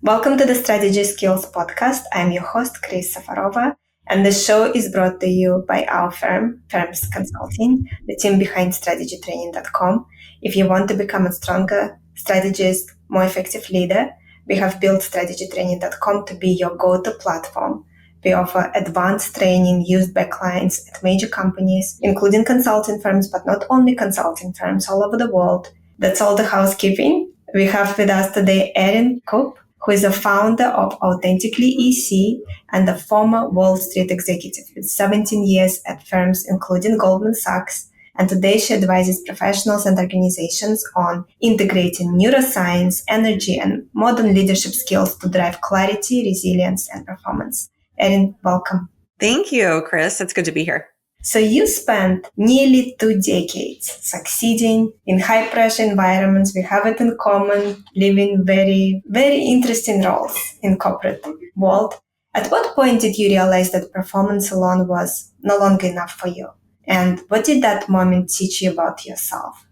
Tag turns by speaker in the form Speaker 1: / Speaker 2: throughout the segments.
Speaker 1: Welcome to the Strategy Skills Podcast. I'm your host, Kris Safarova, and the show is brought to you by our firm, Firms Consulting, the team behind strategytraining.com. If you want to become a stronger strategist, more effective leader, we have built strategytraining.com to be your go-to platform. We offer advanced training used by clients at major companies, including consulting firms, but not only consulting firms all over the world. That's all the housekeeping. We have with us today Erin Coupe, who is a founder of Authentically EC and a former Wall Street executive with 17 years at firms including Goldman Sachs. And today she advises professionals and organizations on integrating neuroscience, energy, and modern leadership skills to drive clarity, resilience, and performance. Erin, welcome.
Speaker 2: Thank you, Kris. It's good to be here.
Speaker 1: So you spent nearly 2 decades succeeding in high-pressure environments. We have it in common, living very, very interesting roles in corporate world. At what point did you realize that performance alone was no longer enough for you? And what did that moment teach you about yourself?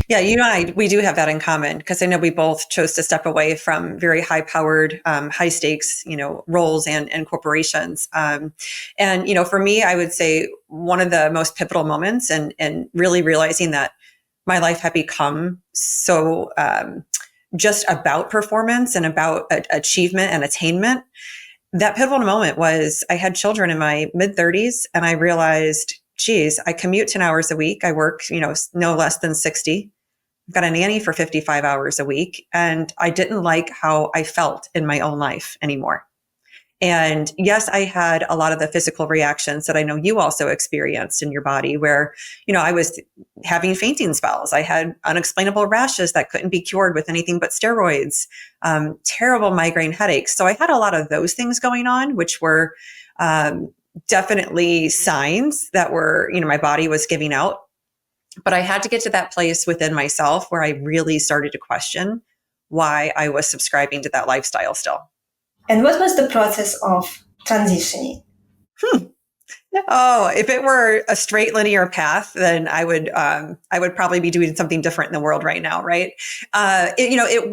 Speaker 2: Yeah, you and I, we do have that in common because I know we both chose to step away from very high-powered, high-stakes, roles and corporations. And for me, I would say one of the most pivotal moments and really realizing that my life had become so just about performance and about achievement and attainment. That pivotal moment was I had children in my mid-30s and I realized, geez, I commute 10 hours a week. I work, no less than 60. I've got a nanny for 55 hours a week. And I didn't like how I felt in my own life anymore. And yes, I had a lot of the physical reactions that I know you also experienced in your body where, I was having fainting spells. I had unexplainable rashes that couldn't be cured with anything but steroids, terrible migraine headaches. So I had a lot of those things going on, which were, definitely signs that were, my body was giving out. But I had to get to that place within myself where I really started to question why I was subscribing to that lifestyle still.
Speaker 1: And what was the process of transitioning?
Speaker 2: Oh, if it were a straight linear path, then I would probably be doing something different in the world right now, right? It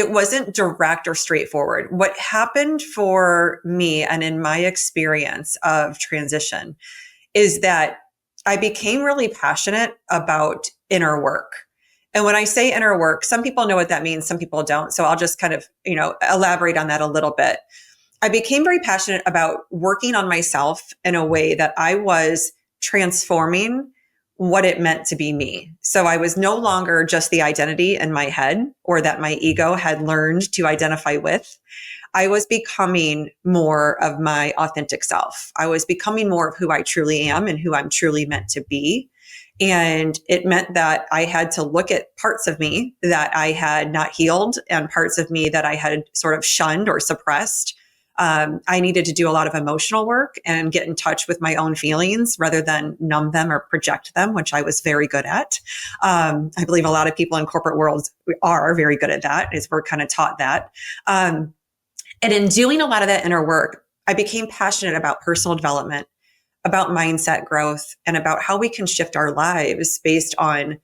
Speaker 2: wasn't direct or straightforward. What happened for me and in my experience of transition is that I became really passionate about inner work. And when I say inner work, some people know what that means, some people don't. So I'll just kind of, elaborate on that a little bit. I became very passionate about working on myself in a way that I was transforming what it meant to be me. So I was no longer just the identity in my head or that my ego had learned to identify with. I was becoming more of my authentic self. I was becoming more of who I truly am and who I'm truly meant to be. And it meant that I had to look at parts of me that I had not healed and parts of me that I had sort of shunned or suppressed. I needed to do a lot of emotional work and get in touch with my own feelings rather than numb them or project them, which I was very good at. I believe a lot of people in corporate worlds are very good at that, as we're kind of taught that. And in doing a lot of that inner work, I became passionate about personal development, about mindset growth, and about how we can shift our lives based on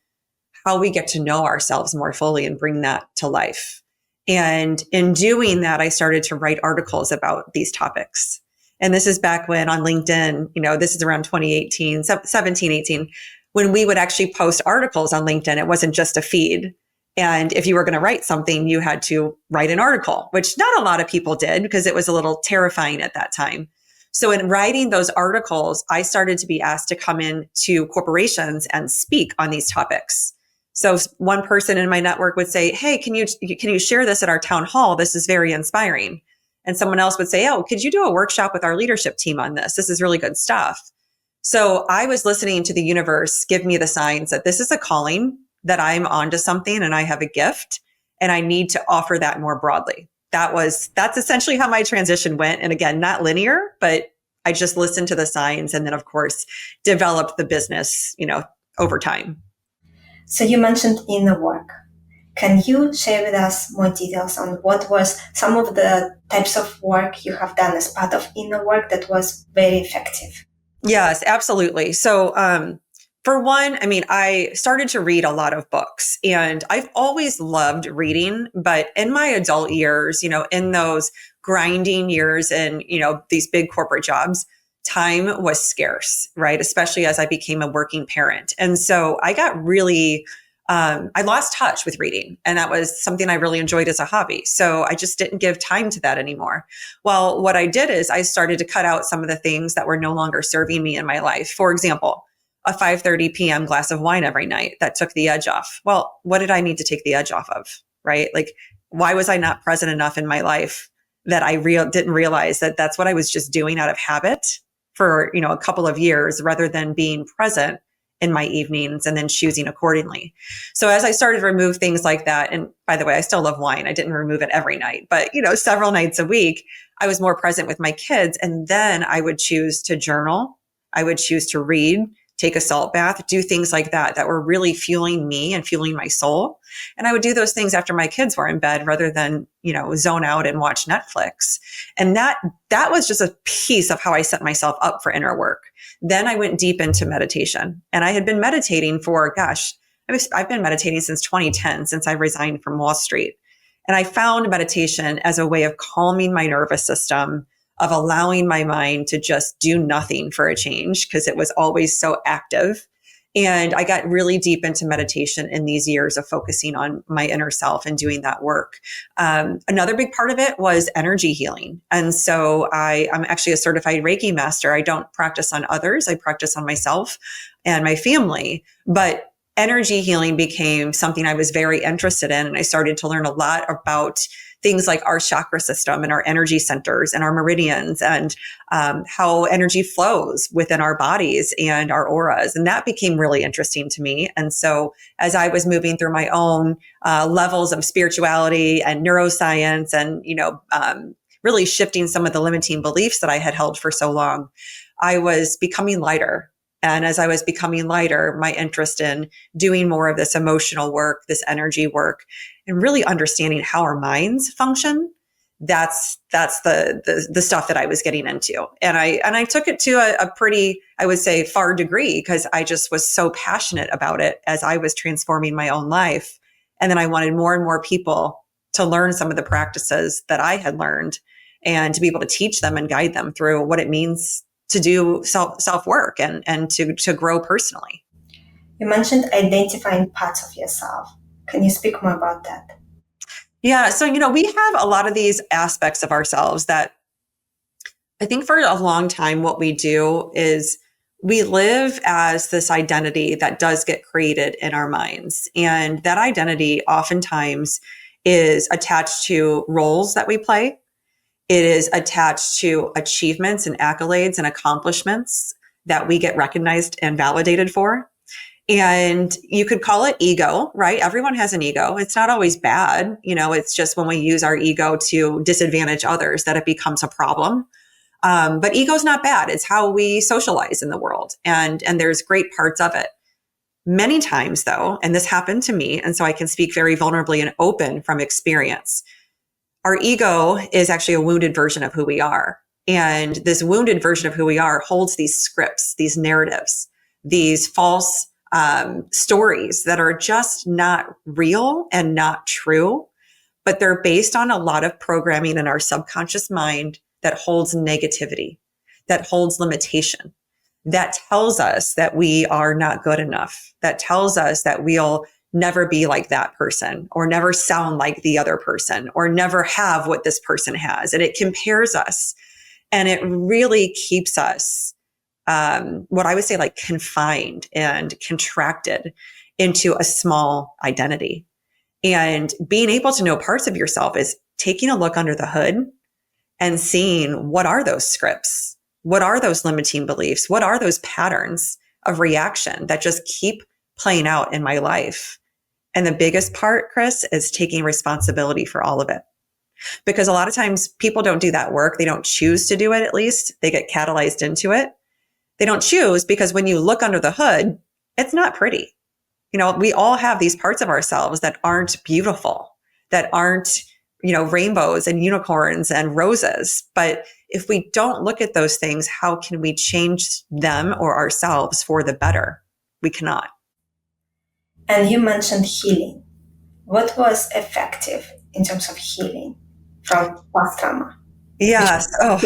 Speaker 2: how we get to know ourselves more fully and bring that to life. And in doing that, I started to write articles about these topics. And this is back when on LinkedIn, this is around 2018, 17, 18, when we would actually post articles on LinkedIn. It wasn't just a feed. And if you were going to write something, you had to write an article, which not a lot of people did because it was a little terrifying at that time. So in writing those articles, I started to be asked to come in to corporations and speak on these topics. So one person in my network would say, hey, can you share this at our town hall? This is very inspiring. And someone else would say, oh, could you do a workshop with our leadership team on this? This is really good stuff. So I was listening to the universe give me the signs that this is a calling, that I'm onto something and I have a gift and I need to offer that more broadly. That's essentially how my transition went. And again, not linear, but I just listened to the signs and then of course developed the business, over time.
Speaker 1: So you mentioned inner work. Can you share with us more details on what was some of the types of work you have done as part of inner work that was very effective?
Speaker 2: Yes, absolutely. So For one, I mean, I started to read a lot of books, and I've always loved reading, but in my adult years, in those grinding years and, these big corporate jobs, time was scarce, right? Especially as I became a working parent. And so I got really, I lost touch with reading, and that was something I really enjoyed as a hobby. So I just didn't give time to that anymore. Well, what I did is I started to cut out some of the things that were no longer serving me in my life. For example, a 5:30 p.m. glass of wine every night that took the edge off. Well, what did I need to take the edge off of, right? Like, why was I not present enough in my life that I didn't realize that that's what I was just doing out of habit for, a couple of years, rather than being present in my evenings and then choosing accordingly. So as I started to remove things like that, and by the way, I still love wine. I didn't remove it every night, but, several nights a week, I was more present with my kids. And then I would choose to journal. I would choose to read, take a salt bath, do things like that were really fueling me and fueling my soul. And I would do those things after my kids were in bed, rather than, zone out and watch Netflix. And that was just a piece of how I set myself up for inner work. Then I went deep into meditation, and I had been meditating for, I've been meditating since 2010, since I resigned from Wall Street. And I found meditation as a way of calming my nervous system, of allowing my mind to just do nothing for a change, because it was always so active. And I got really deep into meditation in these years of focusing on my inner self and doing that work. Another big part of it was energy healing. And so I'm actually a certified Reiki master. I don't practice on others. I practice on myself and my family. But energy healing became something I was very interested in. And I started to learn a lot about things like our chakra system and our energy centers and our meridians, and how energy flows within our bodies and our auras. And that became really interesting to me. And so as I was moving through my own levels of spirituality and neuroscience, and, really shifting some of the limiting beliefs that I had held for so long, I was becoming lighter. And as I was becoming lighter, my interest in doing more of this emotional work, this energy work, and really understanding how our minds function, that's the stuff that I was getting into. And I took it to a pretty, I would say, far degree, because I just was so passionate about it as I was transforming my own life. And then I wanted more and more people to learn some of the practices that I had learned, and to be able to teach them and guide them through what it means to do self-work and to grow personally.
Speaker 1: You mentioned identifying parts of yourself. Can you speak more about that?
Speaker 2: Yeah. So, we have a lot of these aspects of ourselves that I think for a long time, what we do is we live as this identity that does get created in our minds. And that identity oftentimes is attached to roles that we play. It is attached to achievements and accolades and accomplishments that we get recognized and validated for. And you could call it ego, right? Everyone has an ego. It's not always bad. It's just when we use our ego to disadvantage others that it becomes a problem. But ego is not bad. It's how we socialize in the world. And there's great parts of it. Many times though, and this happened to me, and so I can speak very vulnerably and open from experience, our ego is actually a wounded version of who we are. And this wounded version of who we are holds these scripts, these narratives, these false stories that are just not real and not true, but they're based on a lot of programming in our subconscious mind that holds negativity, that holds limitation, that tells us that we are not good enough, that tells us that we'll never be like that person, or never sound like the other person, or never have what this person has. And it compares us, and it really keeps us, what I would say, like confined and contracted into a small identity. And being able to know parts of yourself is taking a look under the hood and seeing, what are those scripts? What are those limiting beliefs? What are those patterns of reaction that just keep playing out in my life? And the biggest part, Kris, is taking responsibility for all of it. Because a lot of times people don't do that work. They don't choose to do it, at least. They get catalyzed into it. They don't choose, because when you look under the hood, it's not pretty. We all have these parts of ourselves that aren't beautiful, that aren't, rainbows and unicorns and roses. But if we don't look at those things, how can we change them or ourselves for the better? We cannot.
Speaker 1: And you mentioned healing. What was effective in terms of healing from past trauma?
Speaker 2: Yes. Oh,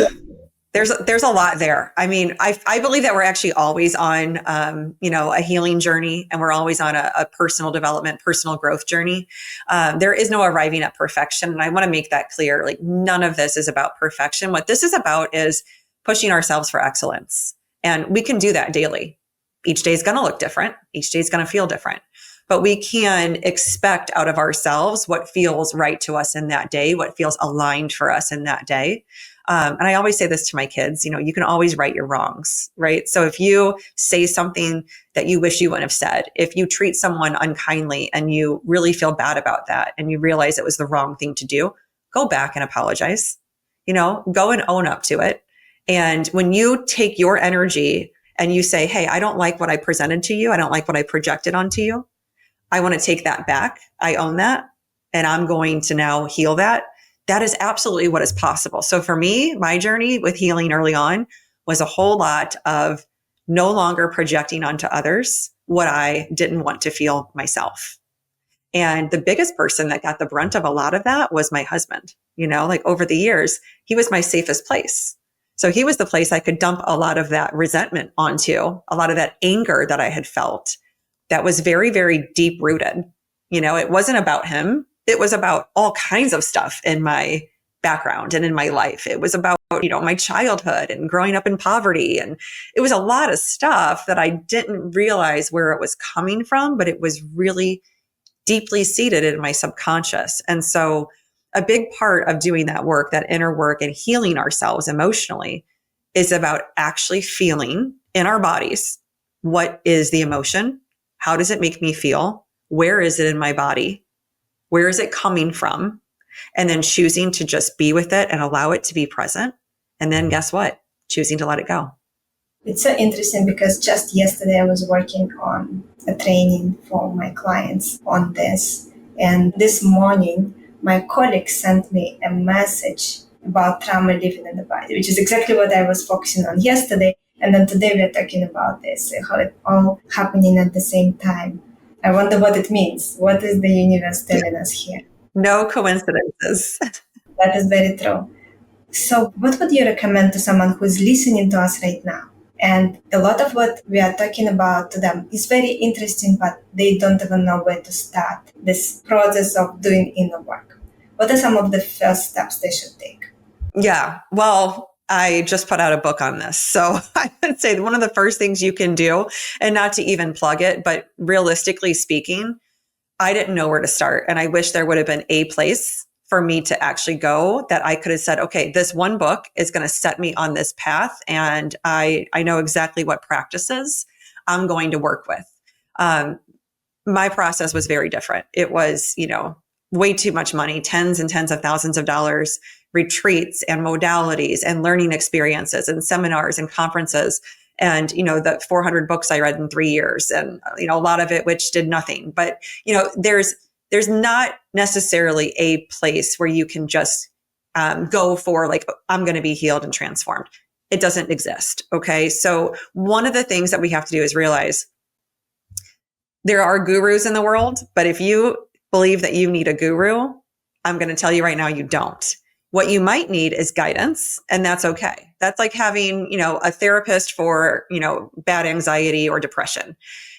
Speaker 2: there's a lot there. I mean, I believe that we're actually always on, a healing journey, and we're always on a personal development, personal growth journey. There is no arriving at perfection. And I want to make that clear. Like, none of this is about perfection. What this is about is pushing ourselves for excellence. And we can do that daily. Each day is going to look different. Each day is going to feel different. But we can expect out of ourselves what feels right to us in that day, what feels aligned for us in that day. And I always say this to my kids, you can always right your wrongs, right? So if you say something that you wish you wouldn't have said, if you treat someone unkindly and you really feel bad about that and you realize it was the wrong thing to do, go back and apologize, go and own up to it. And when you take your energy and you say, hey, I don't like what I presented to you, I don't like what I projected onto you, I want to take that back. I own that. And I'm going to now heal that. That is absolutely what is possible. So for me, my journey with healing early on was a whole lot of no longer projecting onto others what I didn't want to feel myself. And the biggest person that got the brunt of a lot of that was my husband. Over the years, he was my safest place. So he was the place I could dump a lot of that resentment onto, a lot of that anger that I had felt that was very, very deep rooted. It wasn't about him. It was about all kinds of stuff in my background and in my life. It was about, my childhood and growing up in poverty. And it was a lot of stuff that I didn't realize where it was coming from, but it was really deeply seated in my subconscious. And so a big part of doing that work, that inner work and healing ourselves emotionally, is about actually feeling in our bodies, what is the emotion? How does it make me feel? Where is it in my body? Where is it coming from? And then choosing to just be with it and allow it to be present. And then guess what? Choosing to let it go.
Speaker 1: It's so interesting because just yesterday I was working on a training for my clients on this. And this morning, my colleague sent me a message about trauma living in the body, which is exactly what I was focusing on yesterday. And then today we're talking about this, how it's all happening at the same time. I wonder what it means. What is the universe telling us here?
Speaker 2: No coincidences.
Speaker 1: That is very true. So what would you recommend to someone who's listening to us right now? And a lot of what we are talking about to them is very interesting, but they don't even know where to start this process of doing inner work. What are some of the first steps they should take?
Speaker 2: Yeah, well, I just put out a book on this. So I would say one of the first things you can do, and not to even plug it, but realistically speaking, I didn't know where to start. And I wish there would have been a place for me to actually go that I could have said, okay, this one book is going to set me on this path. And I know exactly what practices I'm going to work with. My process was very different. It was, way too much money, tens and tens of thousands of dollars, retreats and modalities and learning experiences and seminars and conferences. And, the 400 books I read in 3 years and, a lot of it, which did nothing. But, there's not necessarily a place where you can just go for like, I'm going to be healed and transformed. It doesn't exist. Okay. So one of the things that we have to do is realize there are gurus in the world, but if you believe that you need a guru, I'm going to tell you right now, you don't. What you might need is guidance, and that's okay. That's like having, a therapist for, bad anxiety or depression.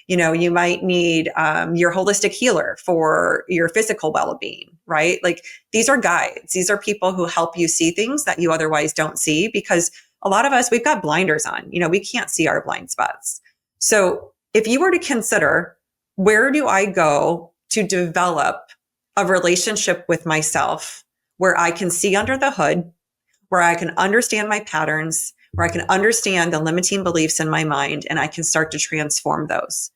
Speaker 2: You might need your holistic healer for your physical well-being, right? Like these are guides. These are people who help you see things that you otherwise don't see, because a lot of us, we've got blinders on, we can't see our blind spots. So if you were to consider, where do I go to develop a relationship with myself where I can see under the hood, where I can understand my patterns, where I can understand the limiting beliefs in my mind, and I can start to transform those.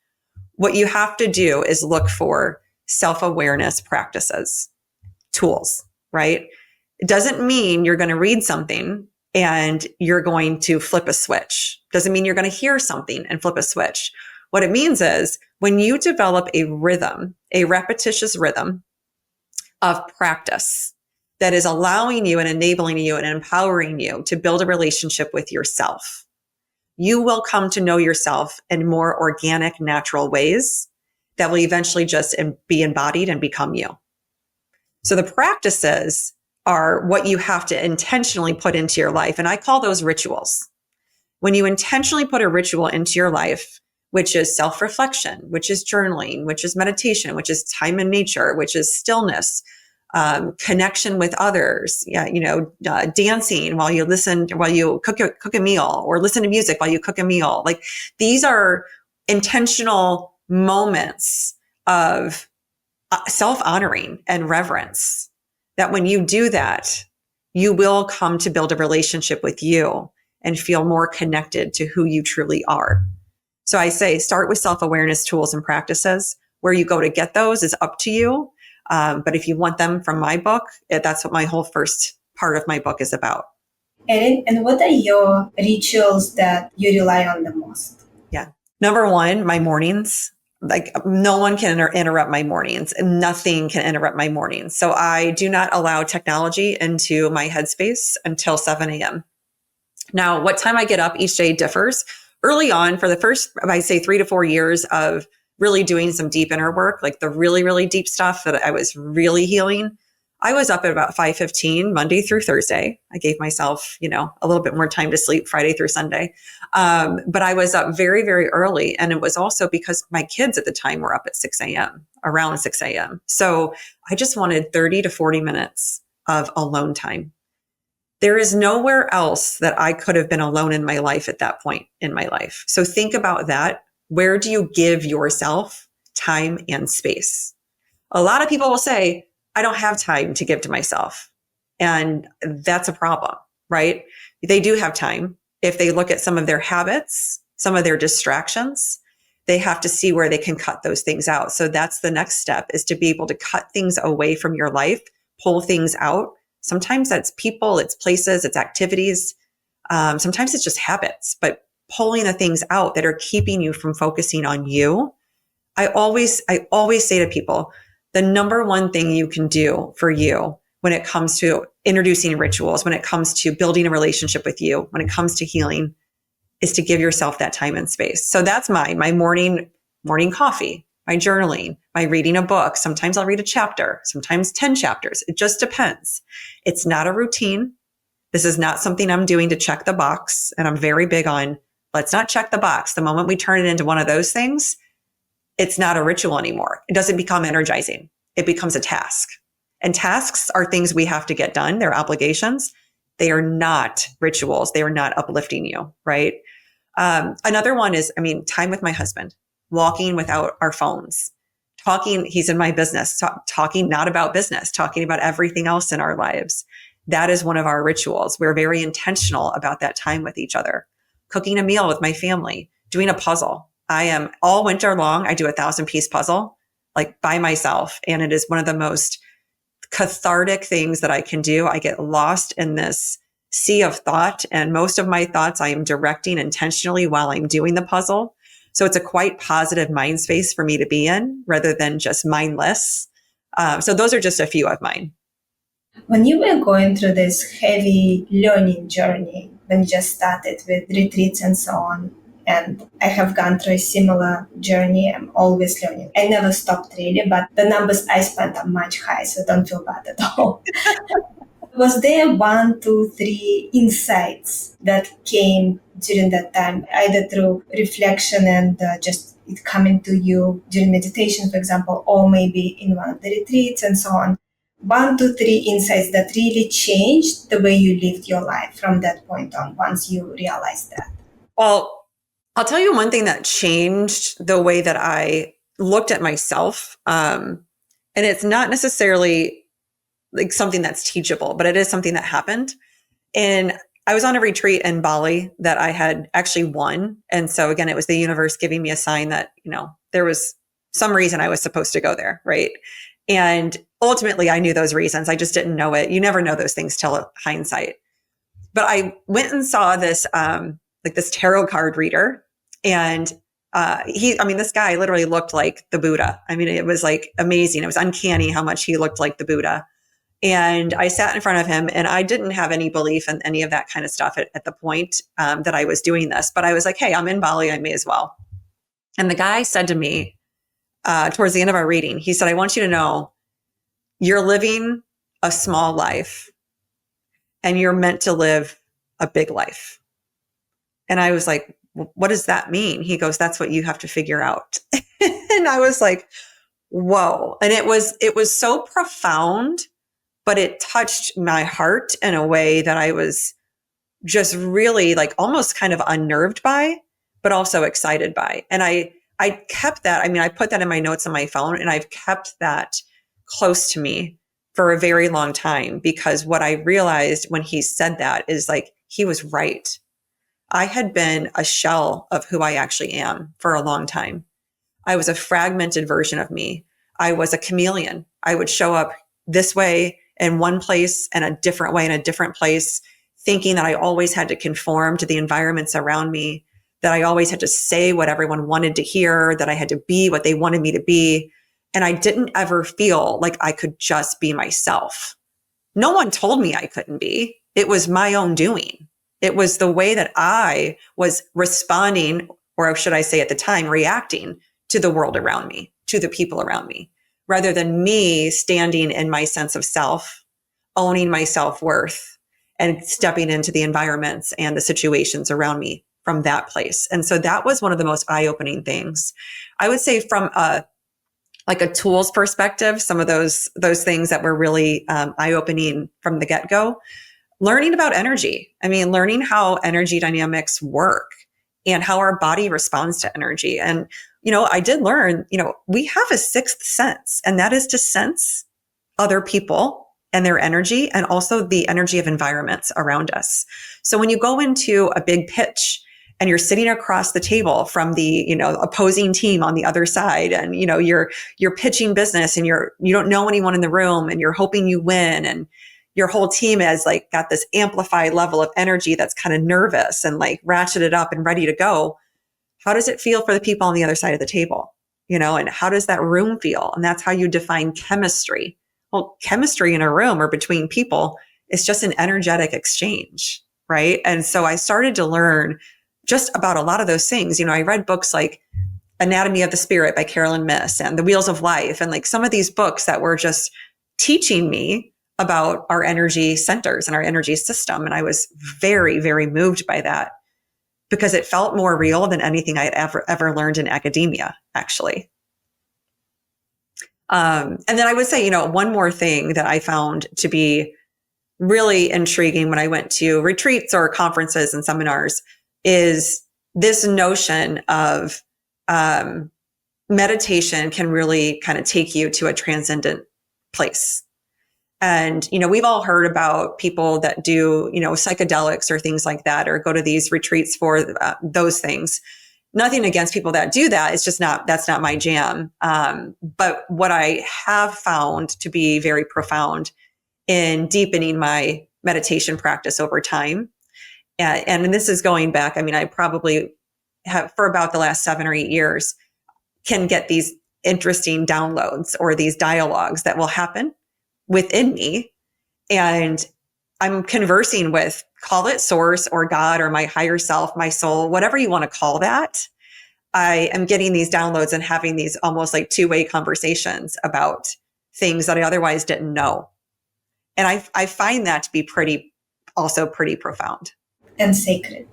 Speaker 2: What you have to do is look for self-awareness practices, tools, right? It doesn't mean you're going to read something and you're going to flip a switch. Doesn't mean you're going to hear something and flip a switch. What it means is when you develop a rhythm, a repetitious rhythm of practice that is allowing you and enabling you and empowering you to build a relationship with yourself, you will come to know yourself in more organic, natural ways that will eventually just be embodied and become you. So the practices are what you have to intentionally put into your life. And I call those rituals. When you intentionally put a ritual into your life, which is self-reflection, which is journaling, which is meditation, which is time in nature, which is stillness, connection with others, dancing while you cook a meal, or listen to music while you cook a meal. Like, these are intentional moments of self-honoring and reverence, that when you do that, you will come to build a relationship with you and feel more connected to who you truly are. So I say, start with self-awareness tools and practices. Where you go to get those is up to you. But if you want them from my book, that's what my whole first part of my book is about.
Speaker 1: Erin, and what are your rituals that you rely on the most?
Speaker 2: Yeah. Number one, my mornings. Like, no one can interrupt my mornings, and nothing can interrupt my mornings. So I do not allow technology into my headspace until 7 a.m. Now, what time I get up each day differs. Early on, for the first, I say 3 to 4 years of really doing some deep inner work, like the really, really deep stuff that I was really healing, I was up at about 5:15 Monday through Thursday. I gave myself, a little bit more time to sleep Friday through Sunday. But I was up very, very early. And it was also because my kids at the time were up at 6 a.m., around 6 a.m. So I just wanted 30 to 40 minutes of alone time. There is nowhere else that I could have been alone in my life at that point in my life. So think about that. Where do you give yourself time and space? A lot of people will say, I don't have time to give to myself. And that's a problem, right? They do have time. If they look at some of their habits, some of their distractions, they have to see where they can cut those things out. So that's the next step, is to be able to cut things away from your life, pull things out. Sometimes that's people, it's places, it's activities. Sometimes it's just habits, but pulling the things out that are keeping you from focusing on you. I always say to people, the number one thing you can do for you when it comes to introducing rituals, when it comes to building a relationship with you, when it comes to healing, is to give yourself that time and space. So that's my morning coffee, my journaling, my reading a book. Sometimes I'll read a chapter, sometimes 10 chapters. It just depends. It's not a routine. This is not something I'm doing to check the box. And I'm very big on, let's not check the box. The moment we turn it into one of those things, it's not a ritual anymore. It doesn't become energizing. It becomes a task. And tasks are things we have to get done. They're obligations. They are not rituals. They are not uplifting you, right? Another one is, time with my husband, walking without our phones, talking. He's in my business, talking not about business, talking about everything else in our lives. That is one of our rituals. We're very intentional about that time with each other. Cooking a meal with my family, doing a puzzle. I am all winter long. I do a 1,000-piece puzzle, like by myself. And it is one of the most cathartic things that I can do. I get lost in this sea of thought, and most of my thoughts I am directing intentionally while I'm doing the puzzle. So it's a quite positive mind space for me to be in, rather than just mindless. So those are just a few of mine.
Speaker 1: When you were going through this heavy learning journey, when you just started with retreats and so on, and I have gone through a similar journey. I'm always learning. I never stopped really, but the numbers I spent are much higher, so don't feel bad at all. Was there 1, 2, 3 insights that came during that time, either through reflection and just it coming to you during meditation, for example, or maybe in one of the retreats and so on? 1, 2, 3 insights that really changed the way you lived your life from that point on, once you realized that?
Speaker 2: Well, I'll tell you one thing that changed the way that I looked at myself. And it's not necessarily like something that's teachable, but it is something that happened. And I was on a retreat in Bali that I had actually won. And so again, it was the universe giving me a sign that, there was some reason I was supposed to go there. Right. And ultimately I knew those reasons. I just didn't know it. You never know those things till hindsight. But I went and saw this, this tarot card reader. And this guy literally looked like the Buddha. It was like amazing. It was uncanny how much he looked like the Buddha. And I sat in front of him, and I didn't have any belief in any of that kind of stuff at the point that I was doing this. But I was like, hey, I'm in Bali. I may as well. And the guy said to me towards the end of our reading, he said, I want you to know you're living a small life and you're meant to live a big life. And I was like, what does that mean? He goes, that's what you have to figure out. And I was like, whoa. And it was so profound, but it touched my heart in a way that I was just really like almost kind of unnerved by, but also excited by. And I kept that. I mean, I put that in my notes on my phone, and I've kept that close to me for a very long time, because what I realized when he said that is like, he was right. I had been a shell of who I actually am for a long time. I was a fragmented version of me. I was a chameleon. I would show up this way in one place and a different way in a different place, thinking that I always had to conform to the environments around me, that I always had to say what everyone wanted to hear, that I had to be what they wanted me to be. And I didn't ever feel like I could just be myself. No one told me I couldn't be. It was my own doing. It was the way that I was responding, or should I say at the time, reacting to the world around me, to the people around me, rather than me standing in my sense of self, owning my self-worth, and stepping into the environments and the situations around me from that place. And so that was one of the most eye-opening things. I would say from a tools perspective, some of those things that were really eye-opening from the get-go, learning about energy. I mean, learning how energy dynamics work and how our body responds to energy. And, I did learn, we have a sixth sense, and that is to sense other people and their energy, and also the energy of environments around us. So when you go into a big pitch and you're sitting across the table from the, opposing team on the other side, and, you're pitching business, and you don't know anyone in the room, and you're hoping you win, and your whole team has like got this amplified level of energy that's kind of nervous and like ratcheted up and ready to go. How does it feel for the people on the other side of the table? And how does that room feel? And that's how you define chemistry. Well, chemistry in a room or between people is just an energetic exchange, right? And so I started to learn just about a lot of those things. I read books like Anatomy of the Spirit by Carolyn Myss and The Wheels of Life, and like some of these books that were just teaching me about our energy centers and our energy system. And I was very, very moved by that, because it felt more real than anything I had ever learned in academia, actually. And then I would say, one more thing that I found to be really intriguing when I went to retreats or conferences and seminars is this notion of meditation can really kind of take you to a transcendent place. And, we've all heard about people that do, psychedelics or things like that, or go to these retreats for those things. Nothing against people that do that. It's just that's not my jam. But what I have found to be very profound in deepening my meditation practice over time. And this is going back. I mean, I probably have for about the last 7 or 8 years can get these interesting downloads or these dialogues that will happen within me. And I'm conversing with, call it source or God or my higher self, my soul, whatever you want to call that. I am getting these downloads and having these almost like two-way conversations about things that I otherwise didn't know. And I find that to be pretty profound.
Speaker 1: And sacred.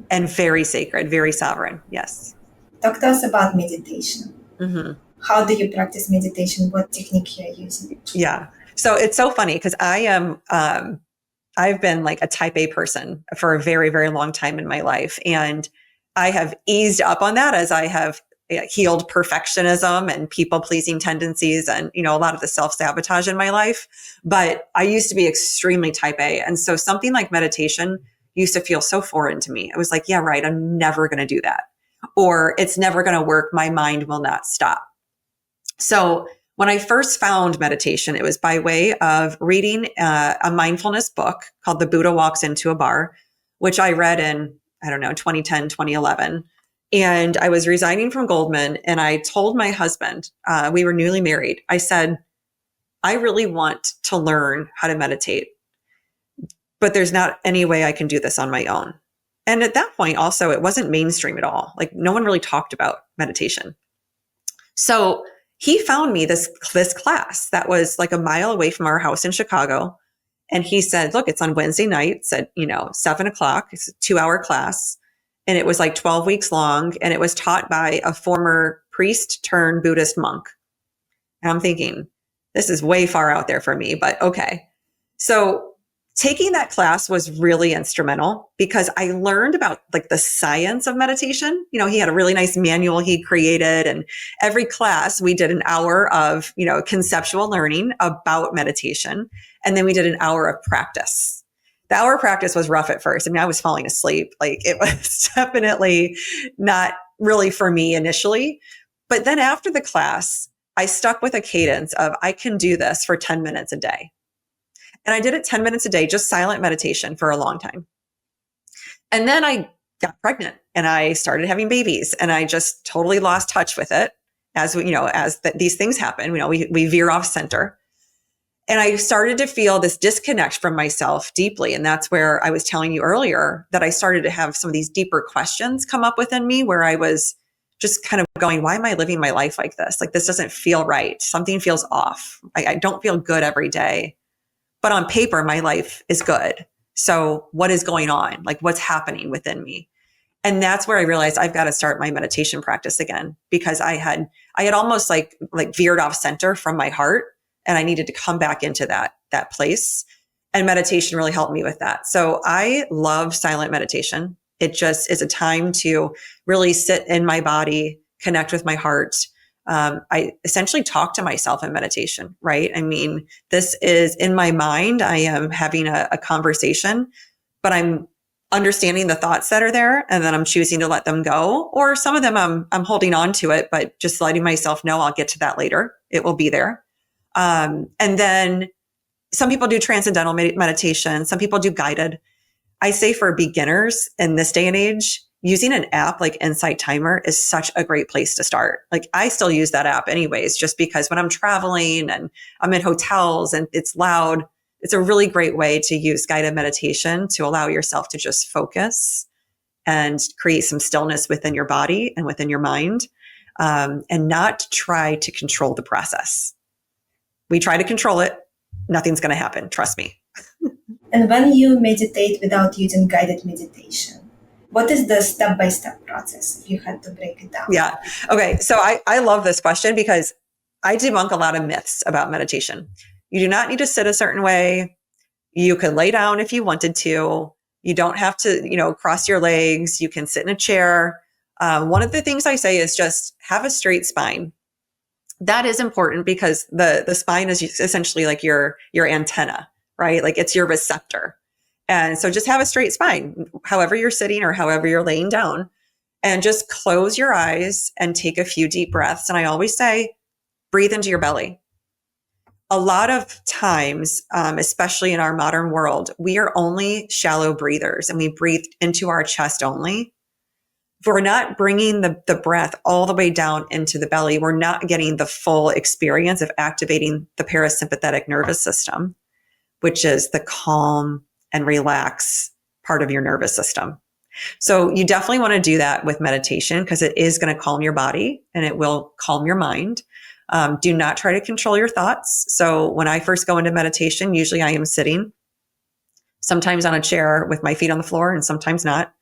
Speaker 2: And very sacred, very sovereign. Yes.
Speaker 1: Talk to us about meditation.
Speaker 2: Mm-hmm.
Speaker 1: How do you practice meditation? What technique you're using?
Speaker 2: Yeah. So it's so funny because I've been like a type A person for a very, very long time in my life. And I have eased up on that as I have healed perfectionism and people pleasing tendencies and, a lot of the self-sabotage in my life. But I used to be extremely type A. And so something like meditation used to feel so foreign to me. I was like, yeah, right. I'm never going to do that. Or it's never going to work. My mind will not stop. So when I first found meditation, it was by way of reading a mindfulness book called The Buddha Walks into a Bar, which I read in, 2010, 2011. And I was resigning from Goldman, and I told my husband, we were newly married. I said, I really want to learn how to meditate, but there's not any way I can do this on my own. And at that point, also, it wasn't mainstream at all. Like no one really talked about meditation. So he found me this class that was like a mile away from our house in Chicago. And he said, look, it's on Wednesday nights at, 7:00. It's a 2-hour class. And it was like 12 weeks long. And it was taught by a former priest turned Buddhist monk. And I'm thinking, this is way far out there for me, but okay. So taking that class was really instrumental because I learned about like the science of meditation. He had a really nice manual he created, and every class we did an hour of, conceptual learning about meditation. And then we did an hour of practice. The hour of practice was rough at first. I mean, I was falling asleep. Like it was definitely not really for me initially. But then after the class, I stuck with a cadence of I can do this for 10 minutes a day. And I did it 10 minutes a day, just silent meditation for a long time. And then I got pregnant and I started having babies and I just totally lost touch with it as these things happen, we veer off center. And I started to feel this disconnect from myself deeply. And that's where I was telling you earlier that I started to have some of these deeper questions come up within me where I was just kind of going, why am I living my life like this? Like, this doesn't feel right. Something feels off. I don't feel good every day. But on paper, my life is good. So what is going on? Like, what's happening within me? And that's where I realized I've got to start my meditation practice again, because I had almost like veered off center from my heart, and I needed to come back into that place. And meditation really helped me with that. So I love silent meditation. It just is a time to really sit in my body, connect with my heart. I essentially talk to myself in meditation, right? I mean, this is in my mind. I am having a conversation, but I'm understanding the thoughts that are there, and then I'm choosing to let them go. Or some of them I'm holding on to it, but just letting myself know I'll get to that later. It will be there. And then some people do transcendental meditation. Some people do guided. I say for beginners in this day and age, using an app like Insight Timer is such a great place to start. Like I still use that app anyways, just because when I'm traveling and I'm in hotels and it's loud, it's a really great way to use guided meditation to allow yourself to just focus and create some stillness within your body and within your mind, and not try to control the process. We try to control it, nothing's going to happen. Trust me.
Speaker 1: And when you meditate without using guided meditation, what is the step-by-step process if you had to break it down?
Speaker 2: Yeah. Okay. So I love this question because I debunk a lot of myths about meditation. You do not need to sit a certain way. You can lay down if you wanted to. You don't have to, cross your legs. You can sit in a chair. One of the things I say is just have a straight spine. That is important because the spine is essentially like your antenna, right? Like it's your receptor. And so just have a straight spine, however you're sitting or however you're laying down, and just close your eyes and take a few deep breaths. And I always say, breathe into your belly. A lot of times, especially in our modern world, we are only shallow breathers and we breathe into our chest only. If we're not bringing the breath all the way down into the belly, we're not getting the full experience of activating the parasympathetic nervous system, which is the calm and relax part of your nervous system. So you definitely want to do that with meditation because it is going to calm your body and it will calm your mind. Do not try to control your thoughts. So when I first go into meditation, usually I am sitting, sometimes on a chair with my feet on the floor and sometimes not.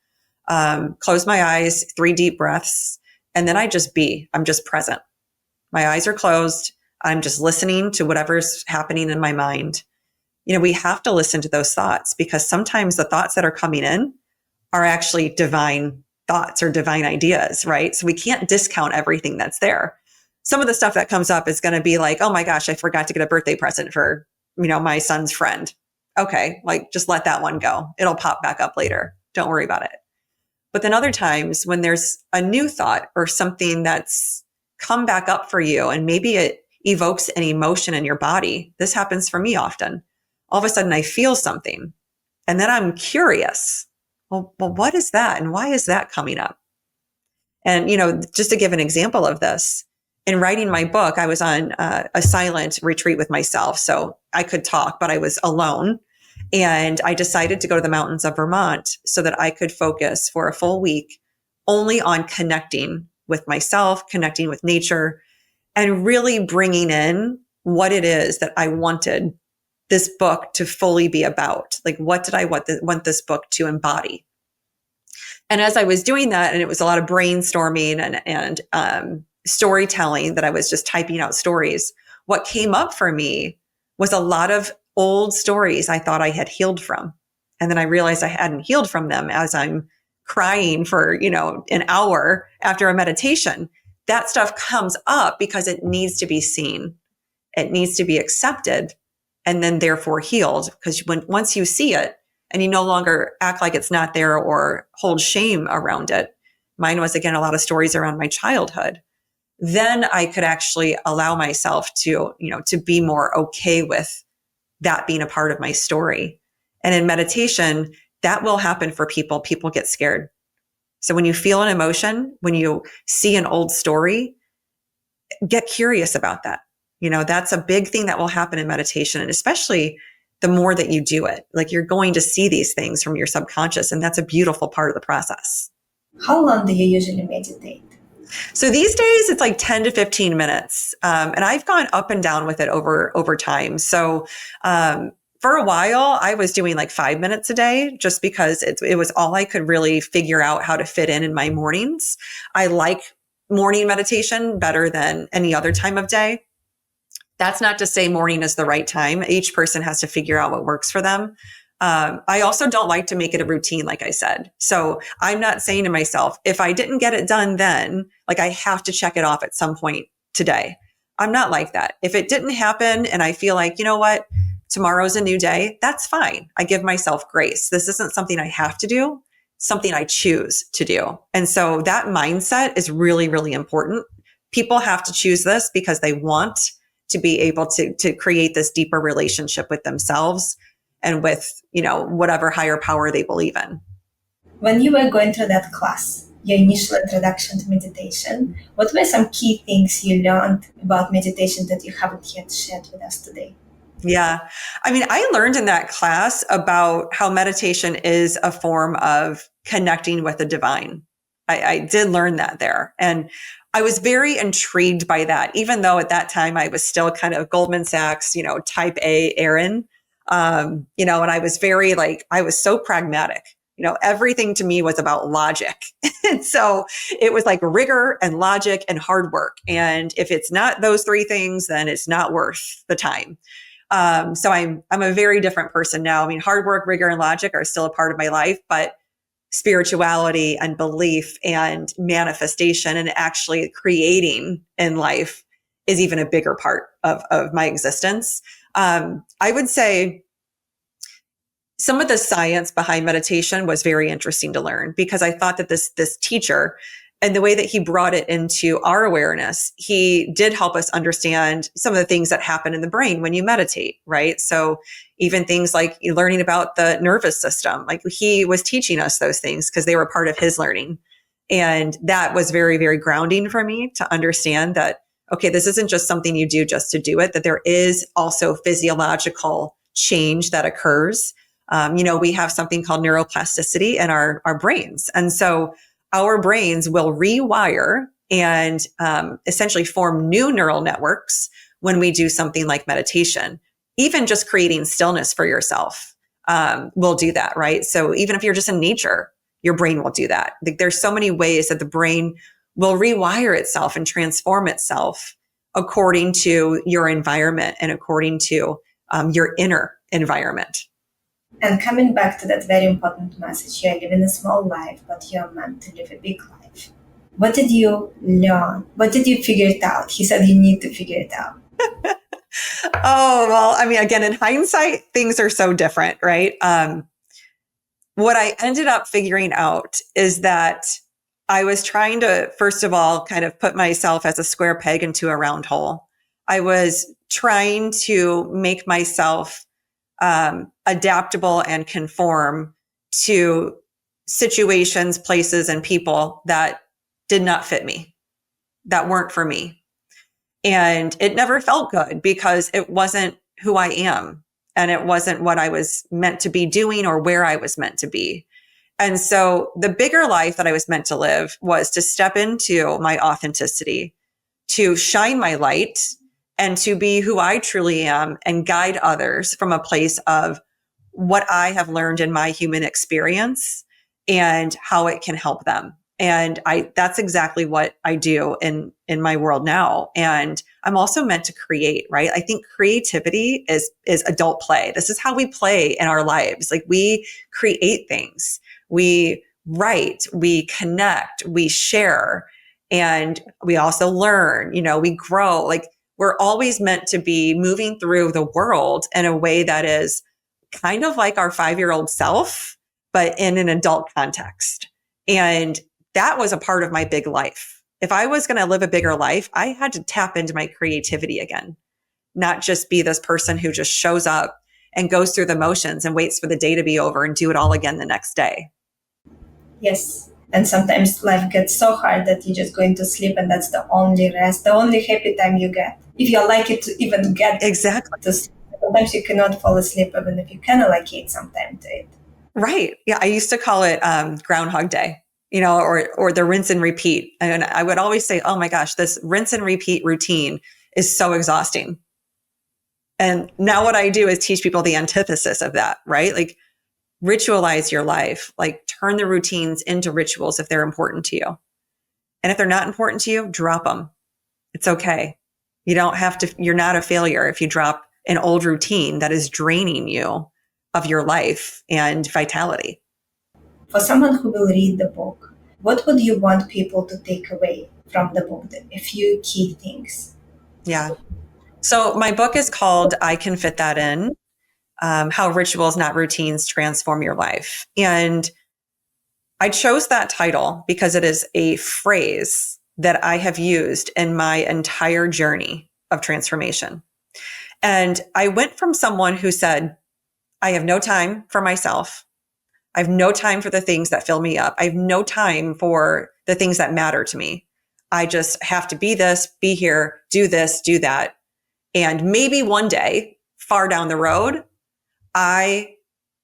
Speaker 2: Close my eyes, 3 deep breaths, and then I'm just present. My eyes are closed. I'm just listening to whatever's happening in my mind. We have to listen to those thoughts because sometimes the thoughts that are coming in are actually divine thoughts or divine ideas, right? So we can't discount everything that's there. Some of the stuff that comes up is going to be like, oh my gosh, I forgot to get a birthday present for, my son's friend. Okay. Like just let that one go. It'll pop back up later. Don't worry about it. But then other times when there's a new thought or something that's come back up for you and maybe it evokes an emotion in your body. This happens for me often. All of a sudden I feel something and then I'm curious. Well, what is that? And why is that coming up? And, just to give an example of this, in writing my book, I was on a silent retreat with myself. So I could talk, but I was alone. And I decided to go to the mountains of Vermont so that I could focus for a full week only on connecting with myself, connecting with nature, and really bringing in what it is that I wanted this book to fully be about. Like, what did I want this book to embody? And as I was doing that, and it was a lot of brainstorming and storytelling, that I was just typing out stories, what came up for me was a lot of old stories I thought I had healed from. And then I realized I hadn't healed from them as I'm crying for, an hour after a meditation. That stuff comes up because it needs to be seen. It needs to be accepted and then therefore healed. Because once you see it and you no longer act like it's not there or hold shame around it, mine was, again, a lot of stories around my childhood, then I could actually allow myself to be more okay with that being a part of my story. And in meditation, that will happen for people. People get scared. So when you feel an emotion, when you see an old story, get curious about that. That's a big thing that will happen in meditation. And especially the more that you do it, like, you're going to see these things from your subconscious. And that's a beautiful part of the process.
Speaker 1: How long do you usually meditate?
Speaker 2: So these days it's like 10 to 15 minutes. And I've gone up and down with it over time. So, for a while I was doing like 5 minutes a day, just because it was all I could really figure out how to fit in my mornings. I like morning meditation better than any other time of day. That's not to say morning is the right time. Each person has to figure out what works for them. I also don't like to make it a routine, like I said. So I'm not saying to myself, if I didn't get it done then, like, I have to check it off at some point today. I'm not like that. If it didn't happen and I feel like, you know what, tomorrow's a new day, that's fine. I give myself grace. This isn't something I have to do, something I choose to do. And so that mindset is really, really important. People have to choose this because they want to be able to create this deeper relationship with themselves and with, whatever higher power they believe in.
Speaker 1: When you were going through that class, your initial introduction to meditation, what were some key things you learned about meditation that you haven't yet shared with us today?
Speaker 2: Yeah. I learned in that class about how meditation is a form of connecting with the divine. I did learn that there. And I was very intrigued by that, even though at that time I was still kind of Goldman Sachs, type A Erin. And I was I was so pragmatic. Everything to me was about logic. And so it was like rigor and logic and hard work. And if it's not those three things, then it's not worth the time. So I'm a very different person now. Hard work, rigor, and logic are still a part of my life, but spirituality and belief and manifestation and actually creating in life is even a bigger part of my existence. I would say some of the science behind meditation was very interesting to learn, because I thought that this teacher and the way that he brought it into our awareness, he did help us understand some of the things that happen in the brain when you meditate, right? So even things like learning about the nervous system, like, he was teaching us those things because they were part of his learning. And that was very, very grounding for me to understand that, okay, this isn't just something you do just to do it, that there is also physiological change that occurs. We have something called neuroplasticity in our brains. And so our brains will rewire and essentially form new neural networks when we do something like meditation. Even just creating stillness for yourself will do that, right? So even if you're just in nature, your brain will do that. There's so many ways that the brain will rewire itself and transform itself according to your environment and according to your inner environment.
Speaker 1: And coming back to that very important message, you're living a small life, but you're meant to live a big life. What did you learn? What did you figure it out? He said you need to figure it out.
Speaker 2: Oh, well, again, in hindsight, things are so different, right? What I ended up figuring out is that I was trying to, first of all, kind of put myself as a square peg into a round hole. I was trying to make myself adaptable and conform to situations, places, and people that did not fit me, that weren't for me. And it never felt good because it wasn't who I am. And it wasn't what I was meant to be doing or where I was meant to be. And so the bigger life that I was meant to live was to step into my authenticity, to shine my light, and to be who I truly am and guide others from a place of what I have learned in my human experience and how it can help them. And that's exactly what I do in my world now. And I'm also meant to create, right? I think creativity is adult play. This is how we play in our lives. Like, we create things, we write, we connect, we share, and we also learn, we grow. Like, we're always meant to be moving through the world in a way that is kind of like our 5-year-old self, but in an adult context. And that was a part of my big life. If I was going to live a bigger life, I had to tap into my creativity again, not just be this person who just shows up and goes through the motions and waits for the day to be over and do it all again the next day.
Speaker 1: Yes. And sometimes life gets so hard that you're just going to sleep, and that's the only rest, the only happy time you get. If you're lucky to even get
Speaker 2: exactly
Speaker 1: to sleep. Sometimes you cannot fall asleep even if you can allocate some time to it.
Speaker 2: Right. Yeah. I used to call it Groundhog Day, or the rinse and repeat. And I would always say, oh my gosh, this rinse and repeat routine is so exhausting. And now what I do is teach people the antithesis of that, right? Like, ritualize your life, like turn the routines into rituals if they're important to you. And if they're not important to you, drop them. It's okay. You don't have to, you're not a failure if you drop an old routine that is draining you of your life and vitality.
Speaker 1: For someone who will read the book, what would you want people to take away from the book? A few key things.
Speaker 2: Yeah. So my book is called I Can Fit That In, How Rituals, Not Routines, Transform Your Life. And I chose that title because it is a phrase that I have used in my entire journey of transformation. And I went from someone who said, I have no time for myself. I have no time for the things that fill me up. I have no time for the things that matter to me. I just have to be this, be here, do this, do that. And maybe one day, far down the road, I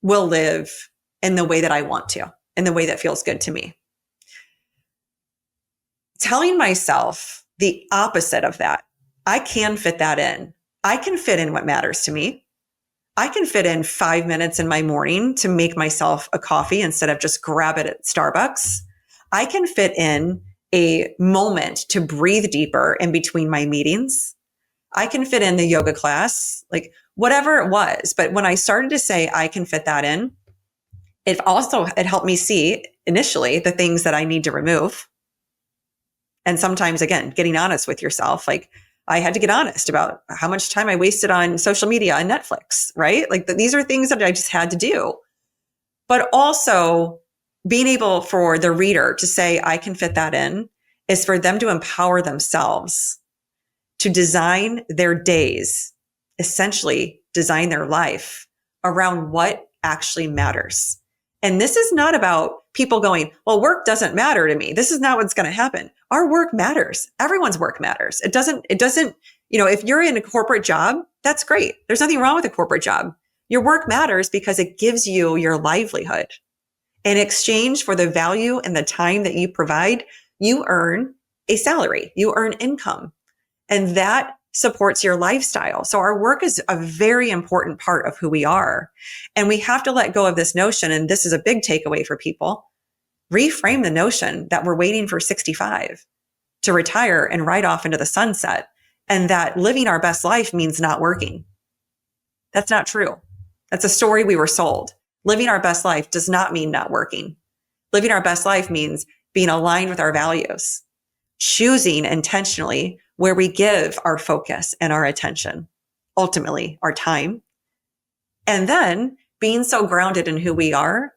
Speaker 2: will live in the way that I want to, in the way that feels good to me. Telling myself the opposite of that, I can fit that in. I can fit in what matters to me. I can fit in 5 minutes in my morning to make myself a coffee instead of just grab it at Starbucks. I can fit in a moment to breathe deeper in between my meetings. I can fit in the yoga class, like whatever it was. But when I started to say I can fit that in, it helped me see initially the things that I need to remove. And sometimes, again, getting honest with yourself, like I had to get honest about how much time I wasted on social media and Netflix, right? Like these are things that I just had to do. But also being able for the reader to say, I can fit that in, is for them to empower themselves to design their days, essentially design their life around what actually matters. And this is not about people going, well, work doesn't matter to me. This is not what's going to happen. Our work matters. Everyone's work matters. It doesn't, if you're in a corporate job, that's great. There's nothing wrong with a corporate job. Your work matters because it gives you your livelihood. In exchange for the value and the time that you provide, you earn a salary, you earn income, and that supports your lifestyle. So our work is a very important part of who we are. And we have to let go of this notion. And this is a big takeaway for people. Reframe the notion that we're waiting for 65 to retire and ride off into the sunset, and that living our best life means not working. That's not true. That's a story we were sold. Living our best life does not mean not working. Living our best life means being aligned with our values, choosing intentionally where we give our focus and our attention, ultimately our time, and then being so grounded in who we are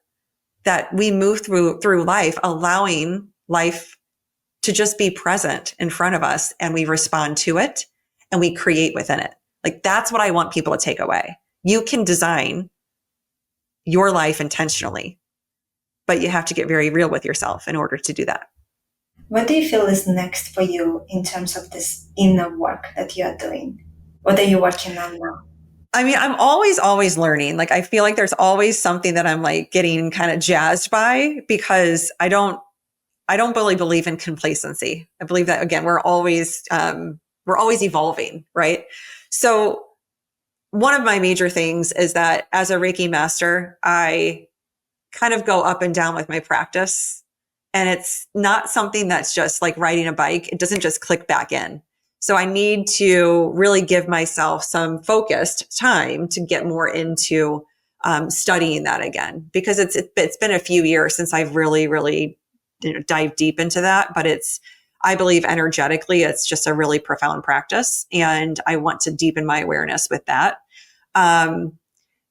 Speaker 2: that we move through life, allowing life to just be present in front of us, and we respond to it and we create within it. Like, that's what I want people to take away. You can design your life intentionally, but you have to get very real with yourself in order to do that.
Speaker 1: What do you feel is next for you in terms of this inner work that you are doing? What are you working on now?
Speaker 2: I mean, I'm always learning. Like, I feel like there's always something that I'm like getting kind of jazzed by, because I don't really believe in complacency. I believe that, again, we're always evolving, right? So one of my major things is that as a Reiki master, I kind of go up and down with my practice. And it's not something that's just like riding a bike. It doesn't just click back in. So I need to really give myself some focused time to get more into studying that again, because it's been a few years since I've really dived deep into that. But I believe energetically, it's just a really profound practice, and I want to deepen my awareness with that. I'm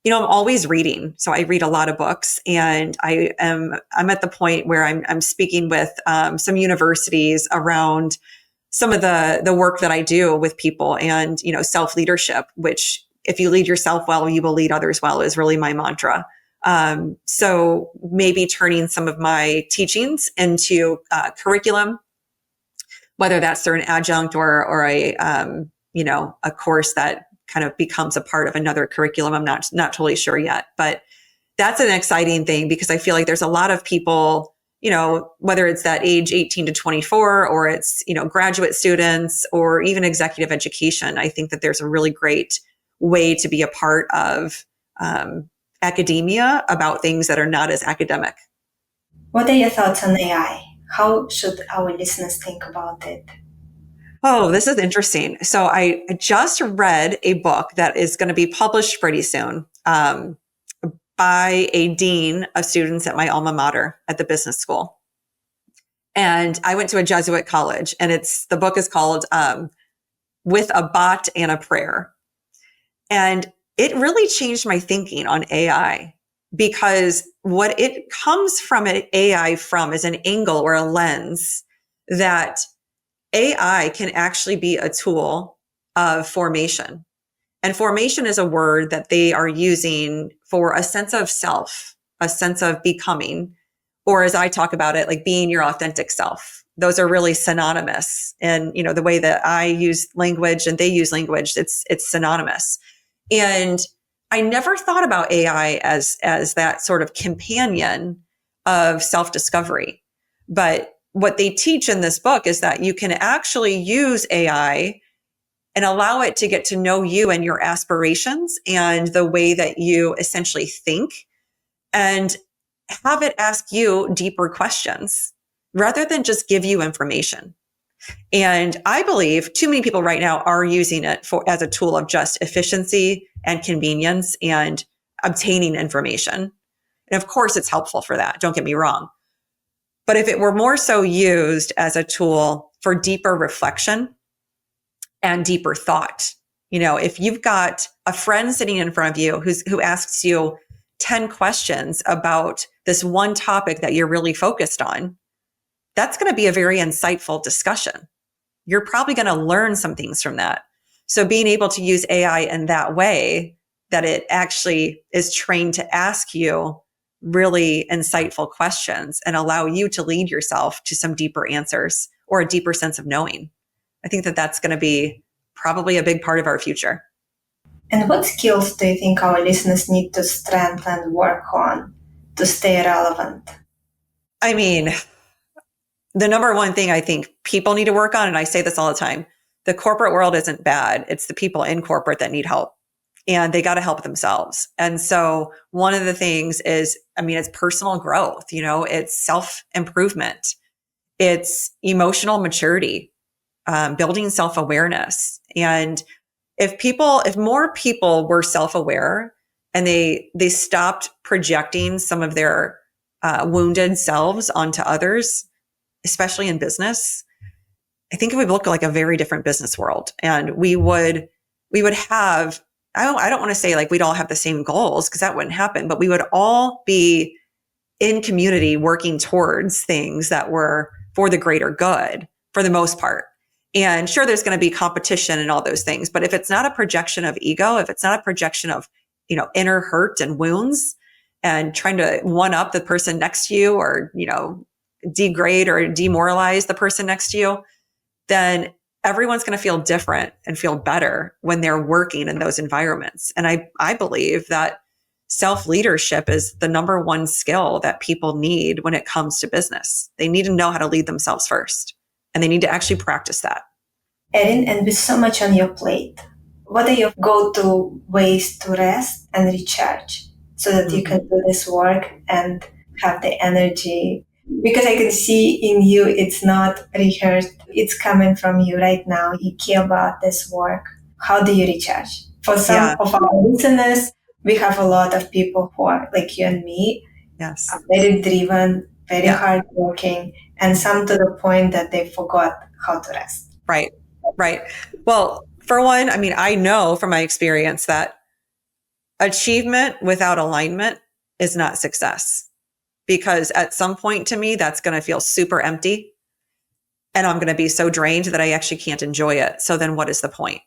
Speaker 2: always reading. So I read a lot of books, and I'm at the point where I'm speaking with some universities around some of the work that I do with people, and, self-leadership, which if you lead yourself well, you will lead others well, is really my mantra. So maybe turning some of my teachings into curriculum, whether that's through an adjunct or a course that kind of becomes a part of another curriculum. I'm not totally sure yet, but that's an exciting thing, because I feel like there's a lot of people, whether it's that age 18 to 24, or it's, graduate students, or even executive education. I think that there's a really great way to be a part of academia about things that are not as academic.
Speaker 1: What are your thoughts on AI? How should our listeners think about it?
Speaker 2: Oh, this is interesting. So I just read a book that is going to be published pretty soon by a dean of students at my alma mater at the business school. And I went to a Jesuit college, and the book is called With a Bot and a Prayer. And it really changed my thinking on AI, because what it comes from AI from is an angle or a lens that AI can actually be a tool of formation. And formation is a word that they are using for a sense of self, a sense of becoming, or as I talk about it, like being your authentic self. Those are really synonymous. And, the way that I use language and they use language, it's synonymous. And I never thought about AI as that sort of companion of self-discovery. But what they teach in this book is that you can actually use AI and allow it to get to know you and your aspirations and the way that you essentially think, and have it ask you deeper questions rather than just give you information. And I believe too many people right now are using it as a tool of just efficiency and convenience and obtaining information. And of course, it's helpful for that. Don't get me wrong. But if it were more so used as a tool for deeper reflection and deeper thought, if you've got a friend sitting in front of you who asks you 10 questions about this one topic that you're really focused on, that's going to be a very insightful discussion. You're probably going to learn some things from that. So being able to use AI in that way, that it actually is trained to ask you really insightful questions and allow you to lead yourself to some deeper answers or a deeper sense of knowing. I think that that's going to be probably a big part of our future.
Speaker 1: And what skills do you think our listeners need to strengthen, work on to stay relevant?
Speaker 2: I mean, the number one thing I think people need to work on, and I say this all the time, the corporate world isn't bad. It's the people in corporate that need help. And they got to help themselves. And so one of the things is, it's personal growth, it's self-improvement, it's emotional maturity, building self-awareness. And if more people were self-aware and they stopped projecting some of their wounded selves onto others, especially in business, I think it would look like a very different business world. And we would have, I don't want to say like we'd all have the same goals, because that wouldn't happen, but we would all be in community working towards things that were for the greater good for the most part. And sure, there's going to be competition and all those things, but if it's not a projection of ego, if it's not a projection of, inner hurt and wounds and trying to one up the person next to you, or, degrade or demoralize the person next to you, then everyone's going to feel different and feel better when they're working in those environments. And I believe that self-leadership is the number one skill that people need when it comes to business. They need to know how to lead themselves first, and they need to actually practice that.
Speaker 1: Erin, and with so much on your plate, what are your go-to ways to rest and recharge so that you can do this work and have the energy? Because I can see in you, it's not rehearsed. It's coming from you right now. You care about this work. How do you recharge? For some of our listeners, we have a lot of people who are like you and me, are very driven, very hardworking, and some to the point that they forgot how to rest.
Speaker 2: Right. Well, for one, I mean, I know from my experience that achievement without alignment is not success, because at some point to me, that's going to feel super empty and I'm going to be so drained that I actually can't enjoy it. So then what is the point?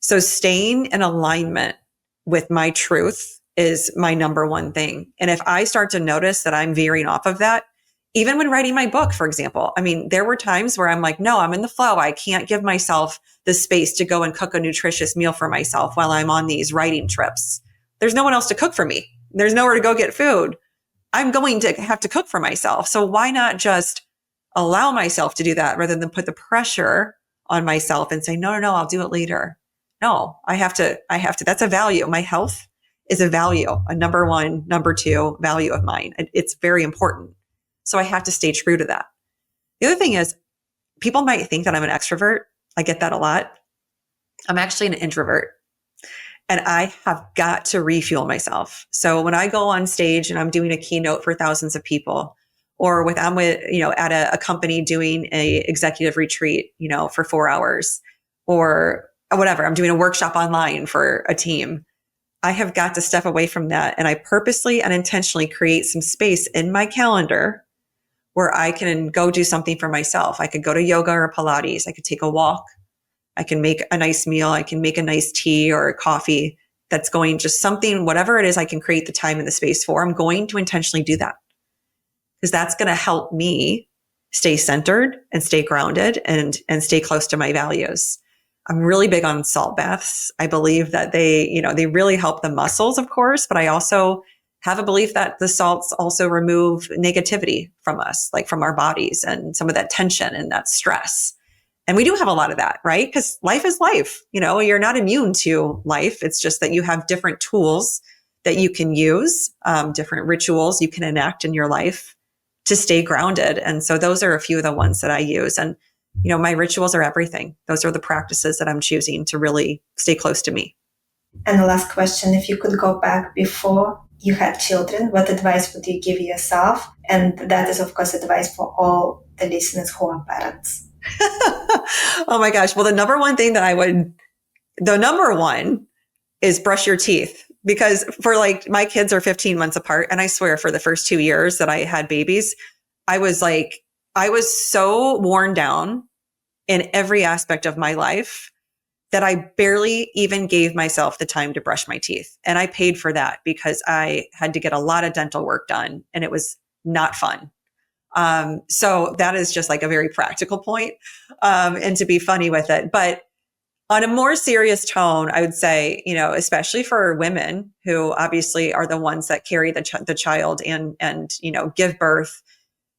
Speaker 2: So staying in alignment with my truth is my number one thing. And if I start to notice that I'm veering off of that, even when writing my book, for example, I mean, there were times where I'm like, no, I'm in the flow. I can't give myself the space to go and cook a nutritious meal for myself while I'm on these writing trips. There's no one else to cook for me. There's nowhere to go get food. I'm going to have to cook for myself. So why not just allow myself to do that rather than put the pressure on myself and say, no, I'll do it later. No, I have to, that's a value. My health is a value, a number one, number two value of mine. It's very important. So I have to stay true to that. The other thing is, people might think that I'm an extrovert. I get that a lot. I'm actually an introvert, and I have got to refuel myself. So when I go on stage and I'm doing a keynote for thousands of people, or I'm at a company doing a executive retreat, for 4 hours, or whatever, I'm doing a workshop online for a team, I have got to step away from that. And I purposely and intentionally create some space in my calendar where I can go do something for myself. I could go to yoga or Pilates. I could take a walk. I can make a nice meal. I can make a nice tea or a coffee that's going just something, whatever it is I can create the time and the space for. I'm going to intentionally do that because that's going to help me stay centered and stay grounded and stay close to my values. I'm really big on salt baths. I believe that they really help the muscles, of course, but I also have a belief that the salts also remove negativity from us, like from our bodies, and some of that tension and that stress. And we do have a lot of that, right? Because life is life. You're not immune to life. It's just that you have different tools that you can use, different rituals you can enact in your life to stay grounded. And so those are a few of the ones that I use. And, my rituals are everything. Those are the practices that I'm choosing to really stay close to me.
Speaker 1: And the last question, if you could go back before you had children, what advice would you give yourself? And that is, of course, advice for all the listeners who are parents.
Speaker 2: Oh my gosh. Well, the number one is brush your teeth, because for my kids are 15 months apart. And I swear for the first 2 years that I had babies, I was so worn down in every aspect of my life that I barely even gave myself the time to brush my teeth. And I paid for that because I had to get a lot of dental work done and it was not fun. So that is just a very practical point, and to be funny with it. But on a more serious tone, I would say, especially for women who obviously are the ones that carry the child and give birth,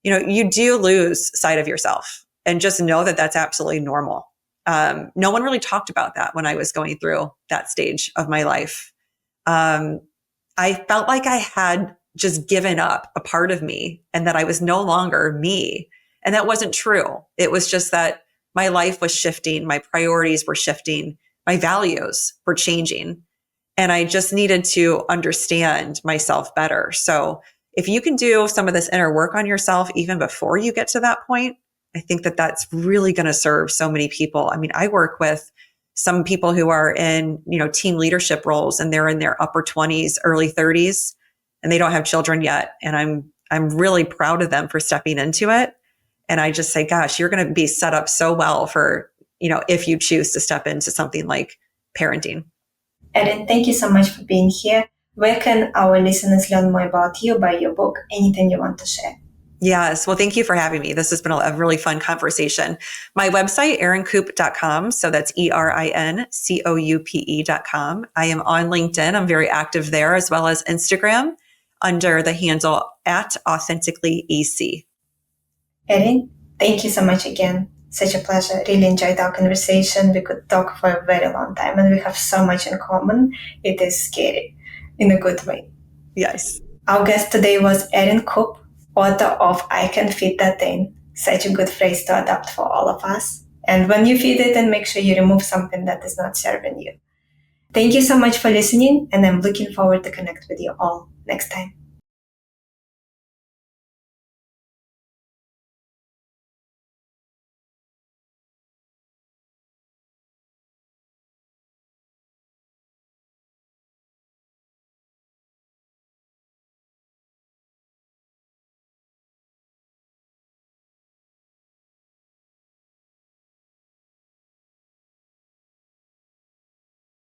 Speaker 2: you do lose sight of yourself, and just know that that's absolutely normal. No one really talked about that when I was going through that stage of my life. I felt like I had just given up a part of me and that I was no longer me. And that wasn't true. It was just that my life was shifting. My priorities were shifting. My values were changing. And I just needed to understand myself better. So if you can do some of this inner work on yourself, even before you get to that point, I think that that's really going to serve so many people. I mean, I work with some people who are in, team leadership roles, and they're in their upper 20s, early 30s, and they don't have children yet. And I'm really proud of them for stepping into it. And I just say, gosh, you're going to be set up so well for, if you choose to step into something like parenting.
Speaker 1: Erin, thank you so much for being here. Where can our listeners learn more about you, buy your book, anything you want to share?
Speaker 2: Yes. Well, thank you for having me. This has been a really fun conversation. My website, erincoupe.com. So that's ERINCOUPE.com. I am on LinkedIn. I'm very active there, as well as Instagram under the handle at AuthenticallyAC.
Speaker 1: Erin, thank you so much again. Such a pleasure. Really enjoyed our conversation. We could talk for a very long time and we have so much in common. It is scary in a good way.
Speaker 2: Yes.
Speaker 1: Our guest today was Erin Coupe, author of I Can Fit That In. Such a good phrase to adopt for all of us. And when you feed it, then make sure you remove something that is not serving you. Thank you so much for listening, and I'm looking forward to connect with you all next time.